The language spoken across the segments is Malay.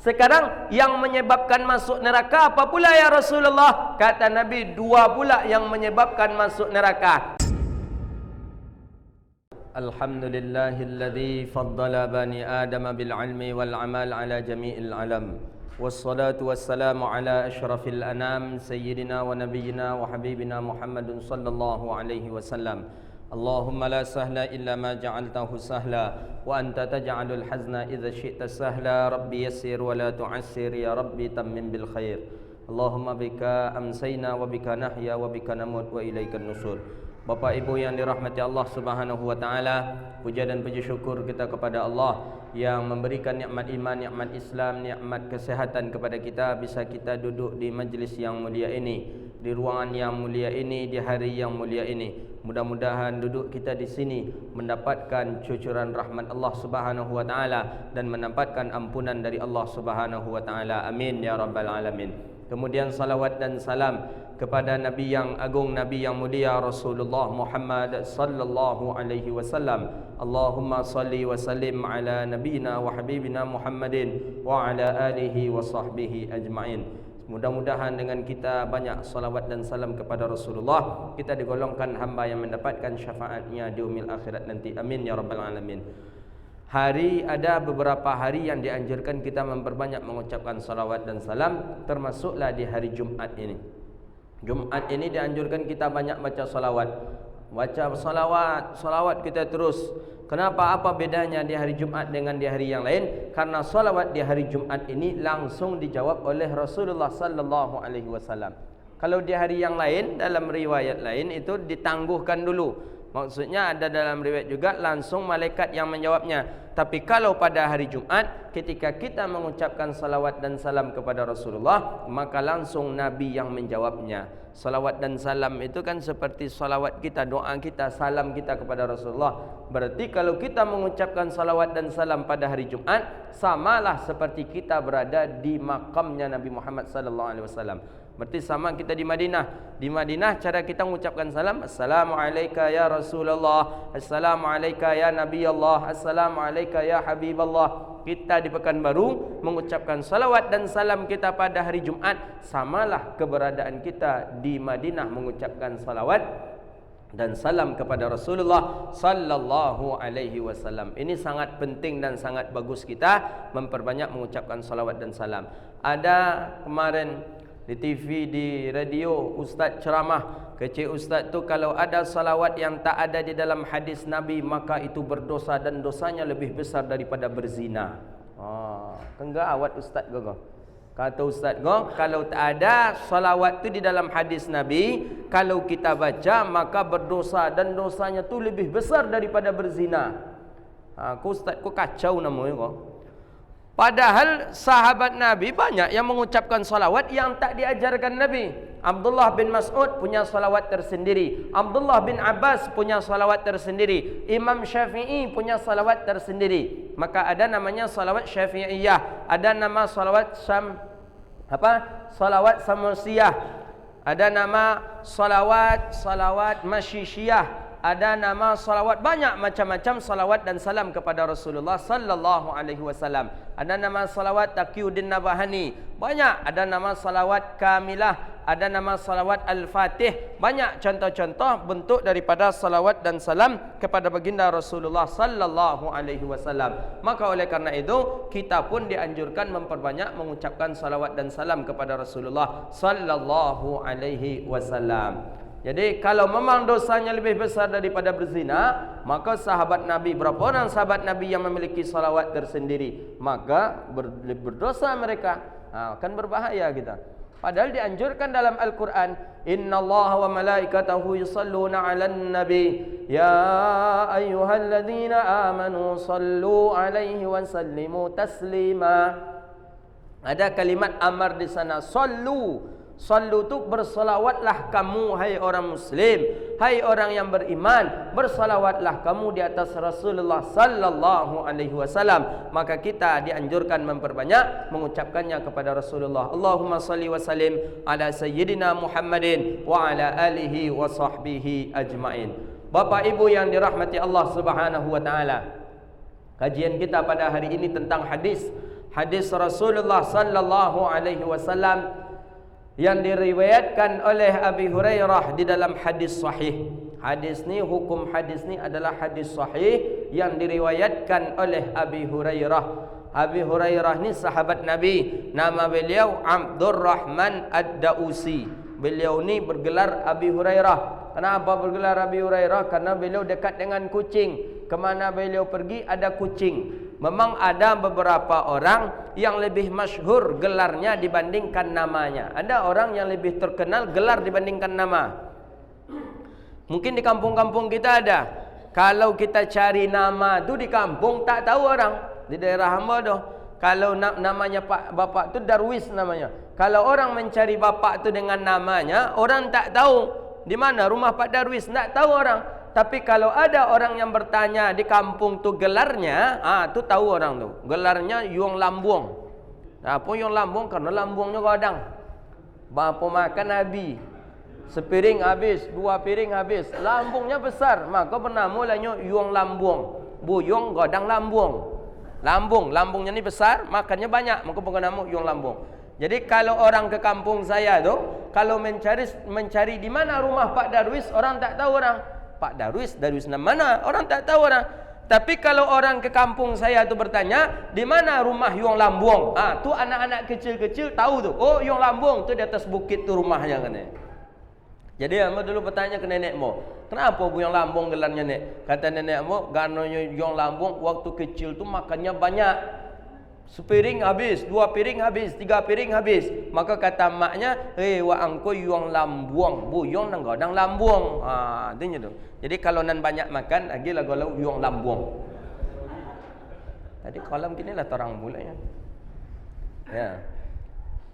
Sekarang yang menyebabkan masuk neraka apa pula ya Rasulullah? Kata Nabi, dua pula yang menyebabkan masuk neraka. Alhamdulillahilladzi faddala bani Adam bil ilmi wal amal ala jami'il alam. Wassalatu wassalamu ala asyrafil anam sayyidina wa nabiyyina wa habibina Muhammadin sallallahu alaihi wasallam. Allahumma la sahla illa ma ja'altahu sahla wa anta taj'alul hazna idza syi'ta sahla. Rabbi yassir wa la tu'assir ya Rabbi tammim bil khair. Allahumma bika amsayna wa bika nahya wa bika namut wa ilaikan nusur. Bapak Ibu yang dirahmati Allah Subhanahu wa taala, puja dan puji syukur kita kepada Allah yang memberikan nikmat iman, nikmat Islam, nikmat kesehatan kepada kita, bisa kita duduk di majlis yang mulia ini, di ruangan yang mulia ini, di hari yang mulia ini. Mudah-mudahan duduk kita di sini mendapatkan cucuran rahmat Allah Subhanahu wa taala dan mendapatkan ampunan dari Allah Subhanahu wa taala. Amin ya rabbal alamin. Kemudian salawat dan salam kepada Nabi yang agung, Nabi yang mulia, Rasulullah Muhammad sallallahu alaihi wasallam. Allahumma salli wa sallim ala nabiyina wa habibina Muhammadin wa ala alihi wa sahbihi ajma'in. Mudah-mudahan dengan kita banyak salawat dan salam kepada Rasulullah, kita digolongkan hamba yang mendapatkan syafaatnya di yaumil akhirat nanti. Amin ya rabbal alamin. Ada beberapa hari yang dianjurkan kita memperbanyak mengucapkan salawat dan salam, termasuklah di hari Jumat ini. Jumat ini dianjurkan kita banyak baca salawat. Baca salawat kita terus. Kenapa? Apa bedanya di hari Jumat dengan di hari yang lain? Karena salawat di hari Jumat ini langsung dijawab oleh Rasulullah sallallahu alaihi wasallam. Kalau di hari yang lain, dalam riwayat lain itu ditangguhkan dulu. Maksudnya ada dalam riwayat juga langsung malaikat yang menjawabnya. Tapi kalau pada hari Jumat, ketika kita mengucapkan salawat dan salam kepada Rasulullah, maka langsung Nabi yang menjawabnya. Salawat dan salam itu kan seperti salawat kita, doa kita, salam kita kepada Rasulullah. Berarti kalau kita mengucapkan salawat dan salam pada hari Jumat, samalah seperti kita berada di makamnya Nabi Muhammad sallallahu alaihi wasallam. Berarti sama kita di Madinah. Di Madinah cara kita mengucapkan salam, Assalamualaikum ya Rasulullah, Assalamualaikum ya Nabi Allah, Assalamualaikum ya Habib Allah. Kita di Pekanbaru mengucapkan salawat dan salam kita pada hari Jumat, samalah keberadaan kita di Madinah mengucapkan salawat dan salam kepada Rasulullah sallallahu alaihi wasallam. Ini sangat penting dan sangat bagus kita memperbanyak mengucapkan salawat dan salam. Ada kemarin di TV, di radio, ustaz ceramah. Kecil ustaz tu kalau ada salawat yang tak ada di dalam hadis Nabi, maka itu berdosa dan dosanya lebih besar daripada berzina. Kenggawat ustaz gogo. Kata ustaz gogo, kalau tak ada salawat tu di dalam hadis Nabi, kalau kita baca maka berdosa dan dosanya tu lebih besar daripada berzina. Ustaz ku kacau namanya gogo. Padahal sahabat Nabi banyak yang mengucapkan salawat yang tak diajarkan Nabi. Abdullah bin Mas'ud punya salawat tersendiri. Abdullah bin Abbas punya salawat tersendiri. Imam Syafi'i punya salawat tersendiri. Maka ada namanya salawat Syafi'iyah. Ada nama salawat salawat Samusiyah. Ada nama salawat Masyishiyah. Ada nama salawat, banyak macam-macam salawat dan salam kepada Rasulullah sallallahu alaihi wasallam. Ada nama salawat Taqiyuddin Nabahani, banyak. Ada nama salawat Kamilah, ada nama salawat Al-Fatih. Banyak contoh-contoh bentuk daripada salawat dan salam kepada baginda Rasulullah sallallahu alaihi wasallam. Maka oleh karena itu kita pun dianjurkan memperbanyak mengucapkan salawat dan salam kepada Rasulullah sallallahu alaihi wasallam. Jadi kalau memang dosanya lebih besar daripada berzina, maka sahabat Nabi, berapa orang sahabat Nabi yang memiliki salawat tersendiri, maka berdosa mereka. Akan berbahaya kita. Padahal dianjurkan dalam Al-Quran, Innallaha wa malaikatahu yusalluna 'alan nabi ya ayyuhalladzina amanu sallu 'alaihi wa sallimu taslima. Ada kalimat amar di sana, sallu. Sallu tu bersalawatlah kamu hai orang muslim, hai orang yang beriman, bersalawatlah kamu di atas Rasulullah sallallahu alaihi wasallam. Maka kita dianjurkan memperbanyak mengucapkannya kepada Rasulullah. Allahumma salli wa sallim ala sayyidina Muhammadin wa ala alihi wa sahbihi ajma'in. Bapak Ibu yang dirahmati Allah Subhanahu wa taala, kajian kita pada hari ini tentang hadis hadis Rasulullah sallallahu alaihi wasallam yang diriwayatkan oleh Abi Hurairah di dalam hadis sahih. Hadis ni, hukum hadis ni adalah hadis sahih yang diriwayatkan oleh Abi Hurairah. Abi Hurairah ni sahabat Nabi. Nama beliau Abdurrahman Ad-Dausi. Beliau ni bergelar Abi Hurairah. Kenapa bergelar Abi Hurairah? Karena beliau dekat dengan kucing. Kemana beliau pergi ada kucing. Memang ada beberapa orang yang lebih masyhur gelarnya dibandingkan namanya. Ada orang yang lebih terkenal gelar dibandingkan nama. Mungkin di kampung-kampung kita ada. Kalau kita cari nama tu di kampung tak tahu orang. Di daerah hamba tu, kalau namanya Pak bapak tu Darwis namanya. Kalau orang mencari bapak tu dengan namanya, orang tak tahu di mana rumah Pak Darwis, tak tahu orang. Tapi kalau ada orang yang bertanya di kampung tu gelarnya, tu tahu orang tu. Gelarnya Yung Lambung. Apa Yung Lambung? Karena lambungnya godang. Bapa makan Nabi. Sepiring habis, 2 piring habis. Lambungnya besar, maka bernamanya Yung Lambung. Buyung godang lambung. Lambungnya ni besar, makannya banyak, maka bernama Yung Lambung. Jadi kalau orang ke kampung saya tu, kalau mencari di mana rumah Pak Darwis, orang tak tahu orang. Pak Darwis mana? Orang tak tahu orang. Tapi kalau orang ke kampung saya tu bertanya, di mana rumah Yung Lambung? Tu anak-anak kecil-kecil tahu tu. Oh, Yung Lambung tu di atas bukit tu rumahnya kan. Jadi hamba dulu bertanya ke nenek mo, kenapa Bu Yung Lambung gelarnya nek? Kata nenek mo, garnonya Yung Lambung waktu kecil tu makannya banyak. Sepiring habis, 2 piring habis, 3 piring habis. Maka kata maknya, wa angko Yung Lambung, Bu Yung nang godang lambung. Artinya tu. Jadi kalau nan banyak makan, lagi lah kalau Yung Lambung. Tadi kolam kini lah terang mulanya. Ya.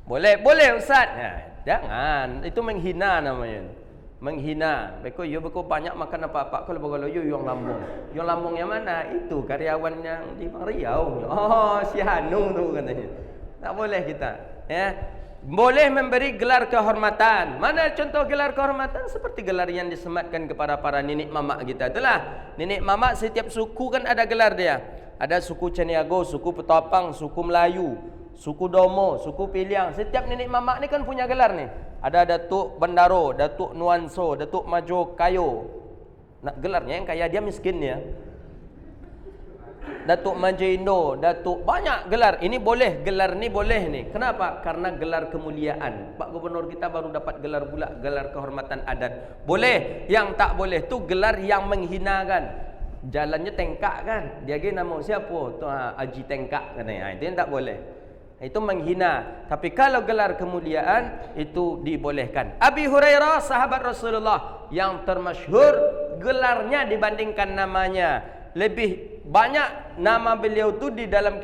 Boleh Ustaz. Ya, jangan, itu menghina namanya. Menghina. Beko banyak makan apa-apa kalau Yung Lambung. Yung Lambung yang mana? Itu karyawan yang di Riau. Oh, si Hanung tu katanya. Tak boleh kita. Ya. Boleh memberi gelar kehormatan. Mana contoh gelar kehormatan? Seperti gelar yang disematkan kepada para nenek mamak kita. Itulah. Nenek mamak setiap suku kan ada gelar dia. Ada suku Caniago, suku Petopang, suku Melayu, suku Domo, suku Piliang. Setiap nenek mamak ni kan punya gelar ni. Ada Datuk Bendaro, Datuk Nuanso, Datuk Majo Kayo. Nak gelarnya yang kaya dia miskin ya. Datuk Majindo, Datuk, banyak gelar. Ini boleh, gelar ni boleh ni. Kenapa? Karena gelar kemuliaan. Pak Gubernur kita baru dapat gelar pula, gelar kehormatan adat. Boleh. Yang tak boleh tu gelar yang menghinakan. Jalannya tengkak kan. Dia nama siapa? Tu Haji Tengkak katanya. Itu yang tak boleh. Itu menghina. Tapi kalau gelar kemuliaan itu dibolehkan. Abi Hurairah sahabat Rasulullah yang termasyhur gelarnya dibandingkan namanya. Lebih banyak nama beliau tu di dalam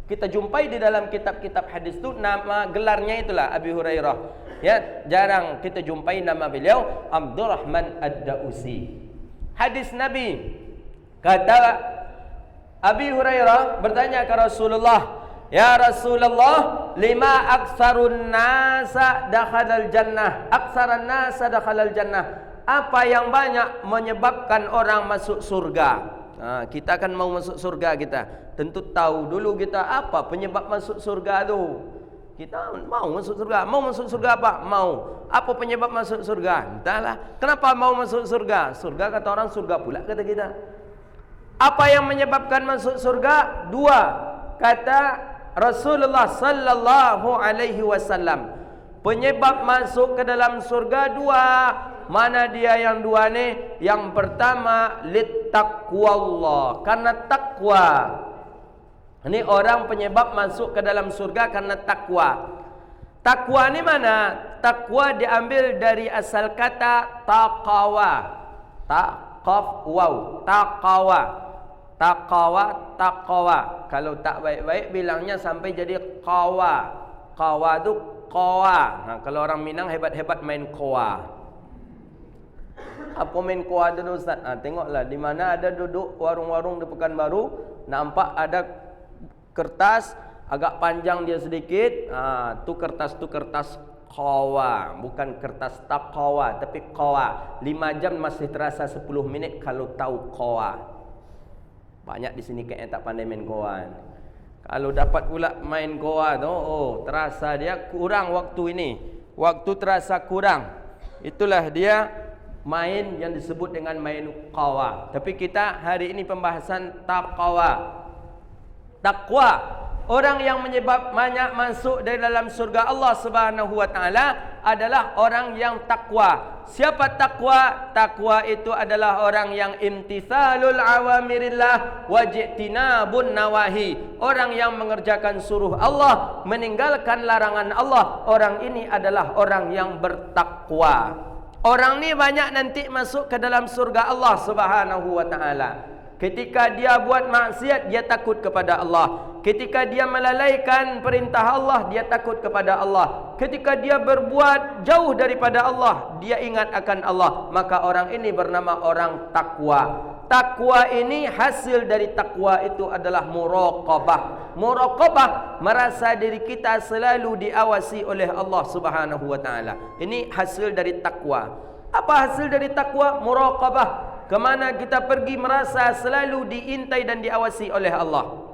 kita jumpai di dalam kitab-kitab hadis tu, nama gelarnya itulah Abi Hurairah. Ya, jarang kita jumpai nama beliau Abdurrahman Ad-Dausi. Hadis Nabi kata Abi Hurairah bertanya ke Rasulullah, "Ya Rasulullah, lima aksarun nasa dakhalal jannah?" Aksaran nasa dakhalal jannah. Apa yang banyak menyebabkan orang masuk surga? Kita kan mau masuk surga kita. Tentu tahu dulu kita apa penyebab masuk surga tu. Kita mau masuk surga. Mau masuk surga apa? Mau. Apa penyebab masuk surga? Entahlah. Kenapa mau masuk surga? Surga kata orang surga pula kata kita. Apa yang menyebabkan masuk surga? 2. Kata Rasulullah sallallahu alaihi wasallam. Penyebab masuk ke dalam surga 2. Mana dia yang 2 ni? Yang pertama littaqwallah, karena takwa. Ini orang penyebab masuk ke dalam surga karena takwa. Takwa ni mana? Takwa diambil dari asal kata taqawa. Taqaf waw, taqawa. Taqawa. Kalau tak baik-baik bilangnya sampai jadi qawa. Qawa tu qawa. Kalau orang Minang hebat-hebat main qawa. Apa main qawa tu Ustaz? Tengoklah di mana ada duduk warung-warung di Pekanbaru, nampak ada kertas agak panjang dia sedikit. Tu kertas qawa, bukan kertas taqawa tapi qawa. 5 jam masih terasa 10 minit kalau tahu qawa. Banyak di sini kayaknya tak pandai main qawa. Kalau dapat pula main goa tu, oh terasa dia kurang waktu ini. Waktu terasa kurang. Itulah dia main yang disebut dengan main qawa. Tapi kita hari ini pembahasan taqwa. Taqwa, orang yang menyebab banyak masuk dari dalam surga Allah Subhanahu wa taala adalah orang yang takwa. Siapa takwa? Takwa itu adalah orang yang imtithalul awamirillah wajtinabun nawahi. Orang yang mengerjakan suruh Allah, meninggalkan larangan Allah. Orang ini adalah orang yang bertakwa. Orang ni banyak nanti masuk ke dalam surga Allah Subhanahu wa taala. Ketika dia buat maksiat, dia takut kepada Allah. Ketika dia melalaikan perintah Allah, dia takut kepada Allah. Ketika dia berbuat jauh daripada Allah, dia ingat akan Allah. Maka orang ini bernama orang takwa. Takwa ini, hasil dari takwa itu adalah muraqabah. Muraqabah, merasa diri kita selalu diawasi oleh Allah Subhanahu wa taala. Ini hasil dari takwa. Apa hasil dari takwa? Muraqabah. Kemana kita pergi merasa selalu diintai dan diawasi oleh Allah.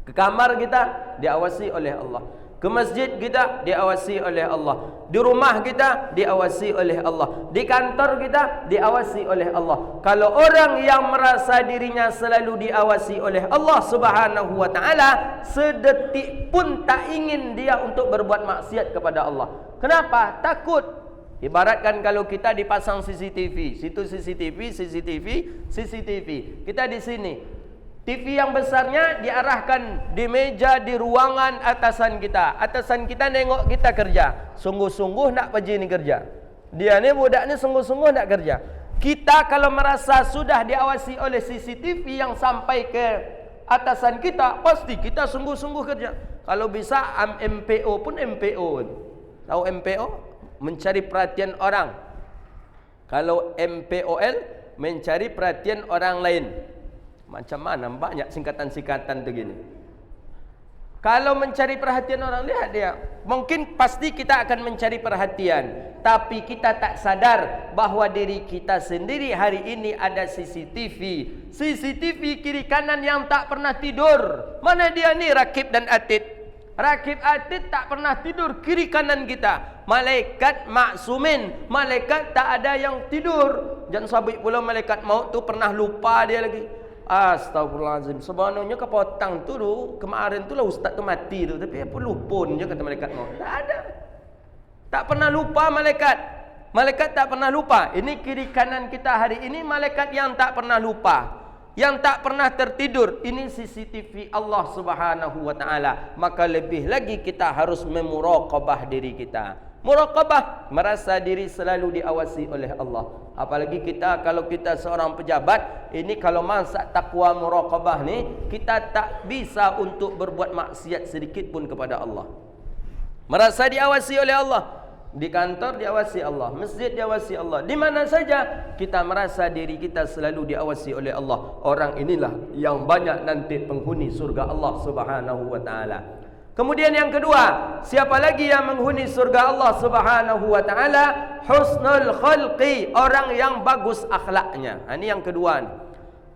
Ke kamar kita diawasi oleh Allah. Ke masjid kita diawasi oleh Allah. Di rumah kita diawasi oleh Allah. Di kantor kita diawasi oleh Allah. Kalau orang yang merasa dirinya selalu diawasi oleh Allah Subhanahu wa taala, sedetik pun tak ingin dia untuk berbuat maksiat kepada Allah. Kenapa? Takut. Ibaratkan kalau kita dipasang CCTV, situ CCTV, CCTV, CCTV. Kita di sini. TV yang besarnya diarahkan di meja, di ruangan atasan kita. Atasan kita nengok kita kerja. Sungguh-sungguh nak pergi ni kerja. Dia ni budak ni sungguh-sungguh nak kerja. Kita kalau merasa sudah diawasi oleh CCTV yang sampai ke atasan kita, pasti kita sungguh-sungguh kerja. Kalau bisa MPO pun MPO. Tahu MPO? Mencari perhatian orang. Kalau MPOL, mencari perhatian orang lain. Macam mana banyak singkatan-singkatan tu gini. Kalau mencari perhatian orang, lihat dia. Mungkin pasti kita akan mencari perhatian, tapi kita tak sadar bahawa diri kita sendiri hari ini ada CCTV. CCTV kiri kanan yang tak pernah tidur. Mana dia ni Rakib dan Atid? Rakib Atid tak pernah tidur kiri kanan kita. Malaikat maksumin, malaikat tak ada yang tidur. Jangan sabit pula malaikat maut tu pernah lupa dia lagi. Astagfirullahaladzim. Sebenarnya kepotang tu kemarin tu lah ustaz tu mati tu, tapi apa lupun je kata malaikat maut. Tak ada. Tak pernah lupa malaikat. Malaikat tak pernah lupa. Ini kiri kanan kita hari ini malaikat yang tak pernah lupa, yang tak pernah tertidur. Ini CCTV Allah Subhanahu wa taala. Maka lebih lagi kita harus memuraqabah diri kita. Muraqabah, merasa diri selalu diawasi oleh Allah. Apalagi kita, kalau kita seorang pejabat, ini kalau masa takwa muraqabah ni, kita tak bisa untuk berbuat maksiat sedikit pun kepada Allah. Merasa diawasi oleh Allah. Di kantor diawasi Allah, masjid diawasi Allah, di mana saja kita merasa diri kita selalu diawasi oleh Allah. Orang inilah yang banyak nanti penghuni surga Allah Subhanahu wa taala. Kemudian yang kedua, siapa lagi yang menghuni surga Allah Subhanahu wa taala? Husnul khalqi, orang yang bagus akhlaknya. Ini yang kedua.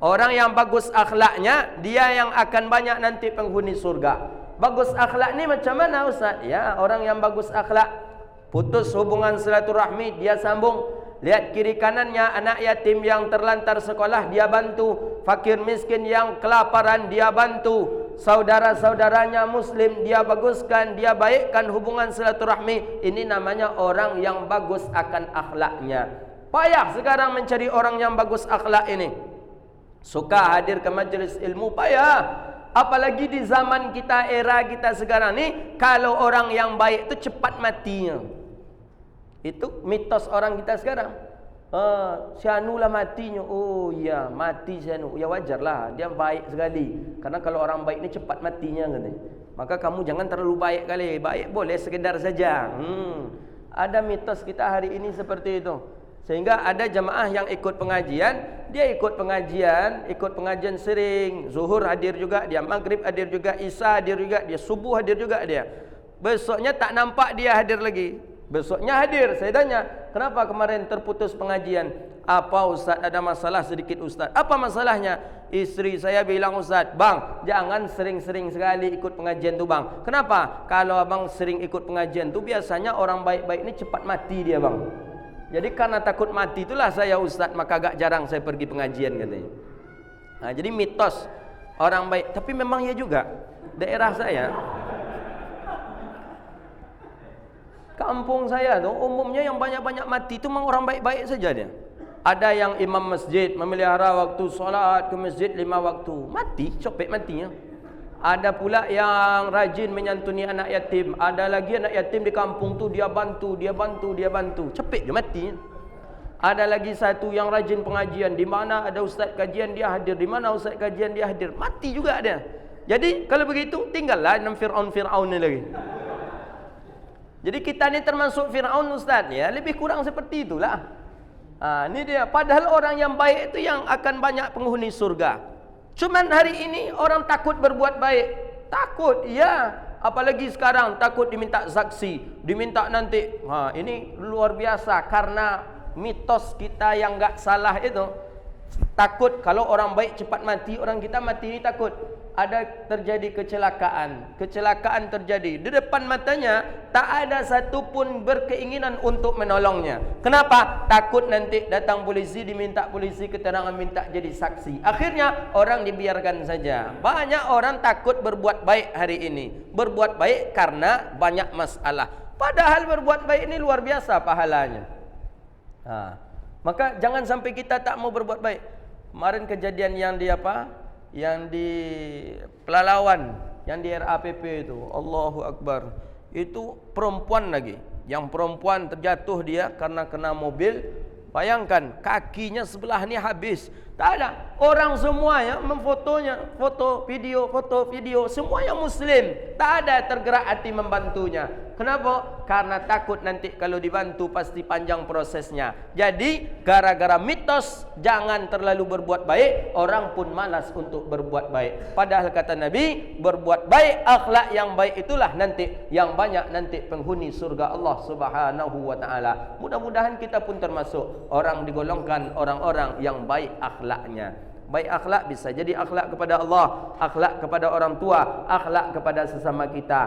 Orang yang bagus akhlaknya, dia yang akan banyak nanti penghuni surga. Bagus akhlak ni macam mana Ustaz? Ya, orang yang bagus akhlak, putus hubungan silaturahmi, dia sambung. Lihat kiri kanannya, anak yatim yang terlantar sekolah, dia bantu. Fakir miskin yang kelaparan, dia bantu. Saudara-saudaranya muslim, dia baguskan, dia baikkan hubungan silaturahmi. Ini namanya orang yang bagus akan akhlaknya. Payah sekarang mencari orang yang bagus akhlak ini. Suka hadir ke majlis ilmu, payah. Apalagi di zaman kita, era kita sekarang ni, kalau orang yang baik itu cepat matinya. Itu mitos orang kita sekarang. Si Anu lah matinya. Oh ya, mati si Anu. Ya wajarlah, dia baik sekali. Karena kalau orang baik ni cepat matinya katanya. Maka kamu jangan terlalu baik kali. Baik boleh sekedar saja. Ada mitos kita hari ini seperti itu. Sehingga ada jemaah yang ikut pengajian, dia ikut pengajian sering. Zuhur hadir juga dia, maghrib hadir juga, isya hadir juga dia, subuh hadir juga dia. Besoknya tak nampak dia hadir lagi. Besoknya hadir, saya tanya, kenapa kemarin terputus pengajian? Apa Ustaz, ada masalah sedikit Ustaz? Apa masalahnya? Isteri saya bilang, Ustaz, bang, jangan sering-sering sekali ikut pengajian tu bang. Kenapa? Kalau abang sering ikut pengajian tu, biasanya orang baik-baik ni cepat mati dia bang. Jadi karena takut mati itulah saya Ustaz, maka agak jarang saya pergi pengajian katanya. Nah, jadi mitos orang baik, tapi memang ya juga daerah saya, kampung saya tu umumnya yang banyak-banyak mati tu memang orang baik-baik saja dia. Ada yang imam masjid memelihara waktu solat ke masjid 5 waktu, mati, copek matinya. Ada pula yang rajin menyantuni anak yatim. Ada lagi anak yatim di kampung tu dia bantu, cepet je matinya. Ada lagi satu yang rajin pengajian, di mana ada ustaz kajian dia hadir, di mana ustaz kajian dia hadir, mati juga dia. Jadi kalau begitu tinggallah dengan Fir'aun ni lagi. Jadi kita ni termasuk Fir'aun ustaz ya, lebih kurang seperti itulah. Ini dia, padahal orang yang baik itu yang akan banyak penghuni surga. Cuman hari ini orang takut berbuat baik. Takut, ya. Apalagi sekarang takut diminta saksi, diminta nanti. Ini luar biasa karena mitos kita yang enggak salah itu. Takut kalau orang baik cepat mati, orang kita mati ini takut. Ada terjadi kecelakaan terjadi di depan matanya, tak ada satu pun berkeinginan untuk menolongnya. Kenapa? Takut nanti datang polisi, diminta polisi keterangan, minta jadi saksi. Akhirnya orang dibiarkan saja. Banyak orang takut berbuat baik hari ini. Berbuat baik karena banyak masalah. Padahal berbuat baik ini luar biasa pahalanya. Maka jangan sampai kita tak mau berbuat baik. Kemarin kejadian yang di Yang di Pelalawan, yang di RAPP itu, Allahu Akbar. Itu perempuan lagi. Yang perempuan terjatuh dia karena kena mobil. Bayangkan kakinya sebelah ni habis. Tak ada. Orang semua ya memfotonya, foto video, semua yang muslim. Tak ada tergerak hati membantunya. Kenapa? Karena takut nanti kalau dibantu pasti panjang prosesnya. Jadi gara-gara mitos jangan terlalu berbuat baik, orang pun malas untuk berbuat baik. Padahal kata Nabi, berbuat baik, akhlak yang baik itulah nanti yang banyak nanti penghuni surga Allah Subhanahu wa taala. Mudah-mudahan kita pun termasuk orang digolongkan orang-orang yang baik akhlaknya. Baik akhlak bisa jadi akhlak kepada Allah, akhlak kepada orang tua, akhlak kepada sesama kita.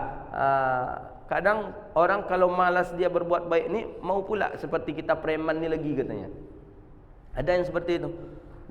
Kadang orang kalau malas dia berbuat baik ni, mau pula seperti kita preman ni lagi katanya. Ada yang seperti itu.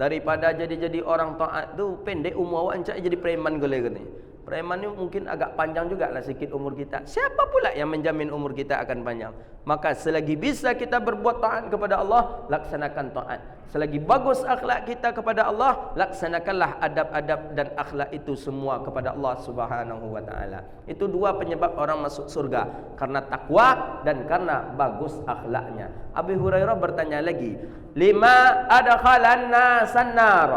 Daripada jadi orang taat tu pendek umur awak, encak jadi preman gole katanya. Preman ni mungkin agak panjang jugalah sikit umur kita. Siapa pula yang menjamin umur kita akan panjang? Maka selagi bisa kita berbuat taat kepada Allah, laksanakan taat. Selagi bagus akhlak kita kepada Allah, laksanakanlah adab-adab dan akhlak itu semua kepada Allah Subhanahu wa taala. Itu dua penyebab orang masuk surga, karena takwa dan karena bagus akhlaknya. Abu Hurairah bertanya lagi, lima adkhalan nasan nar.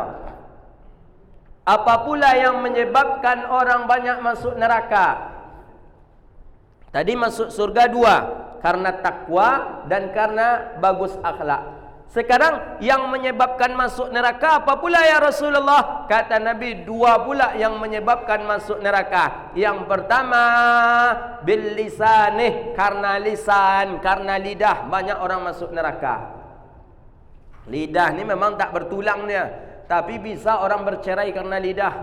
Apa pula yang menyebabkan orang banyak masuk neraka? Tadi masuk surga dua, karena takwa dan karena bagus akhlak. Sekarang yang menyebabkan masuk neraka apa pula ya Rasulullah? Kata Nabi, dua pula yang menyebabkan masuk neraka. Yang pertama bil lisanih, karena lisan, karena lidah banyak orang masuk neraka. Lidah ni memang tak bertulang dia, tapi bisa orang bercerai karena lidah,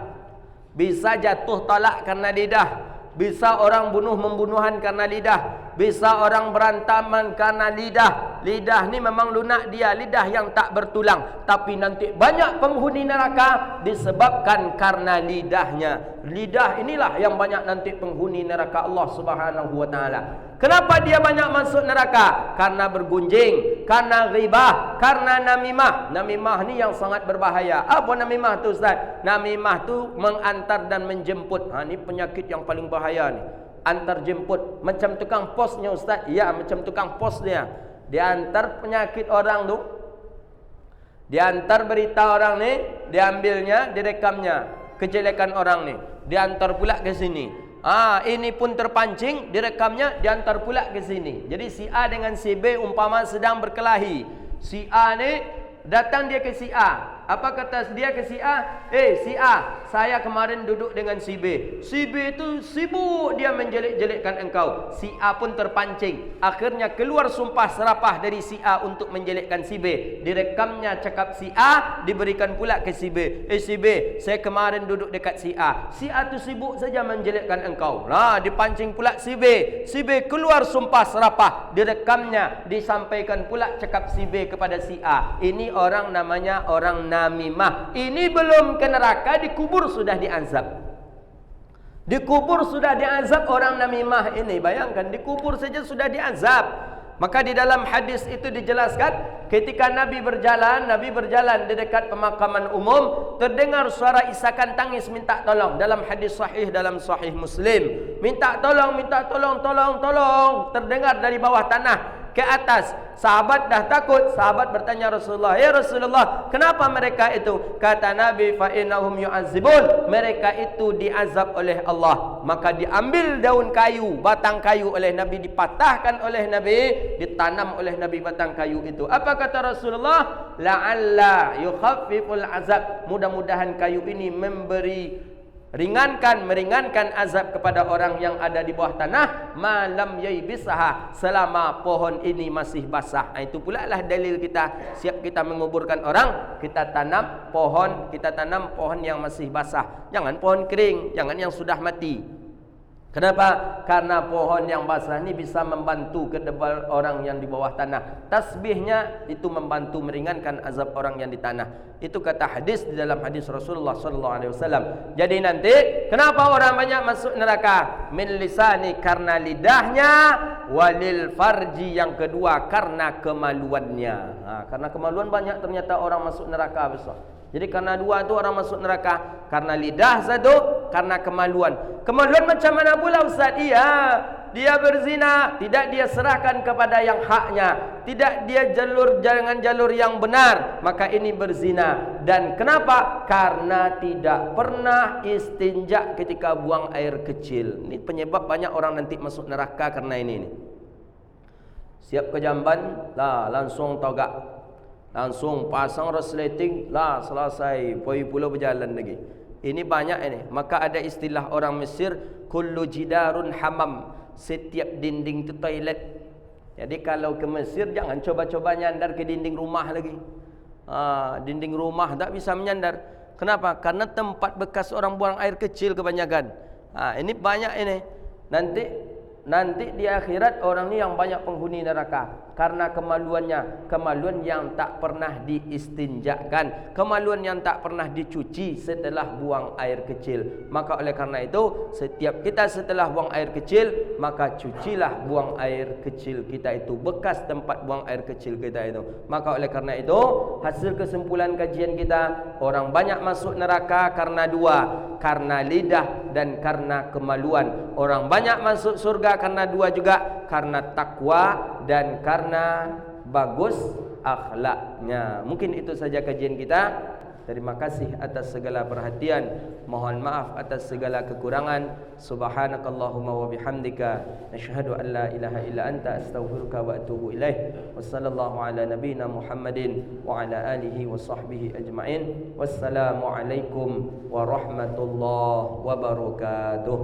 bisa jatuh talak karena lidah, bisa orang membunuhan karena lidah, bisa orang berantaman karena lidah. Lidah ni memang lunak dia, lidah yang tak bertulang. Tapi nanti banyak penghuni neraka disebabkan karena lidahnya. Lidah inilah yang banyak nanti penghuni neraka Allah Subhanahu wa taala. Kenapa dia banyak masuk neraka? Karena bergunjing, karena ghibah, karena namimah. Namimah ni yang sangat berbahaya. Apa namimah tu Ustaz? Namimah tu mengantar dan menjemput. Ni penyakit yang paling bahaya ni. Antar jemput, macam tukang posnya Ustaz. Ya, macam tukang pos dia. Dia antar penyakit orang tu, dia antar berita orang ni, diambilnya, direkamnya kejelekan orang ni, diantar pula ke sini. Ini pun terpancing, direkamnya, diantar pula ke sini. Jadi si A dengan si B umpama sedang berkelahi. Si A ni datang dia ke si A, Apa kata dia ke si A? Si A, saya kemarin duduk dengan si B. Si B itu sibuk dia menjelek-jelekkan engkau. Si A pun terpancing. Akhirnya keluar sumpah serapah dari si A untuk menjelekkan si B. Direkamnya cakap si A, diberikan pula ke si B. Si B, saya kemarin duduk dekat si A. Si A tu sibuk saja menjelekkan engkau. Nah, dipancing pula si B. Si B keluar sumpah serapah. Direkamnya, disampaikan pula cakap si B kepada si A. Ini orang namanya orang namimah. Ini belum ke neraka, dikubur sudah diazab. Dikubur sudah diazab orang namimah ini. Bayangkan, dikubur saja sudah diazab. Maka di dalam hadis itu dijelaskan, ketika Nabi berjalan di dekat pemakaman umum, terdengar suara isakan tangis minta tolong. Dalam hadis sahih, dalam sahih Muslim, minta tolong, tolong. Terdengar dari bawah tanah ke atas. Sahabat dah takut. Sahabat bertanya Rasulullah, ya Rasulullah, kenapa mereka itu? Kata Nabi, fa innahum yu'azzibun, mereka itu diazab oleh Allah. Maka diambil daun kayu, batang kayu oleh Nabi, dipatahkan oleh Nabi, ditanam oleh Nabi batang kayu itu. Apa kata Rasulullah? La'alla yukhaffiful azab, mudah-mudahan kayu ini meringankan azab kepada orang yang ada di bawah tanah, malam yaibisaha, selama pohon ini masih basah. Itu pula lah dalil kita, siap kita menguburkan orang, kita tanam pohon yang masih basah. Jangan pohon kering, jangan yang sudah mati. Kenapa? Karena pohon yang basah ini bisa membantu kedebal orang yang di bawah tanah. Tasbihnya itu membantu meringankan azab orang yang di tanah. Itu kata hadis di dalam hadis Rasulullah SAW. Jadi nanti kenapa orang banyak masuk neraka? Min lisani, karena lidahnya, walil farji, yang kedua karena kemaluannya. Karena kemaluan banyak ternyata orang masuk neraka besar. Jadi karena dua itu orang masuk neraka. Karena lidah satu, karena kemaluan. Kemaluan macam mana pula Ustaz? Dia berzina, tidak dia serahkan kepada yang haknya, tidak dia jangan jalur yang benar, maka ini berzina. Dan kenapa? Karena tidak pernah istinja ketika buang air kecil. Ini penyebab banyak orang nanti masuk neraka karena ini. Siap ke jamban, langsung togak, langsung pasang resleting, selesai, poi pula berjalan lagi. Ini banyak ini. Maka ada istilah orang Mesir, kullu jidarun hamam, setiap dinding itu toilet. Jadi kalau ke Mesir jangan coba-coba nyandar ke dinding rumah lagi. Dinding rumah tak bisa menyandar. Kenapa? Karena tempat bekas orang buang air kecil kebanyakan. Ini banyak ini. Nanti di akhirat orang ni yang banyak penghuni neraka karena kemaluannya, kemaluan yang tak pernah diistinjakan, kemaluan yang tak pernah dicuci setelah buang air kecil. Maka oleh karena itu, setiap kita setelah buang air kecil, maka cucilah buang air kecil kita itu, bekas tempat buang air kecil kita itu. Maka oleh karena itu, hasil kesimpulan kajian kita, orang banyak masuk neraka karena dua, karena lidah dan karena kemaluan. Orang banyak masuk surga karena dua juga, karena takwa dan karena bagus akhlaknya. Mungkin itu saja kajian kita. Terima kasih atas segala perhatian. Mohon maaf atas segala kekurangan. Subhanakallahumma wa bihamdika, asyhadu an la ilaha illa anta, astaghfiruka wa atubu ilaih. Wassallallahu ala nabiyyina Muhammadin wa ala alihi wa sahbihi ajma'in. Wassalamu alaikum warahmatullahi wabarakatuh.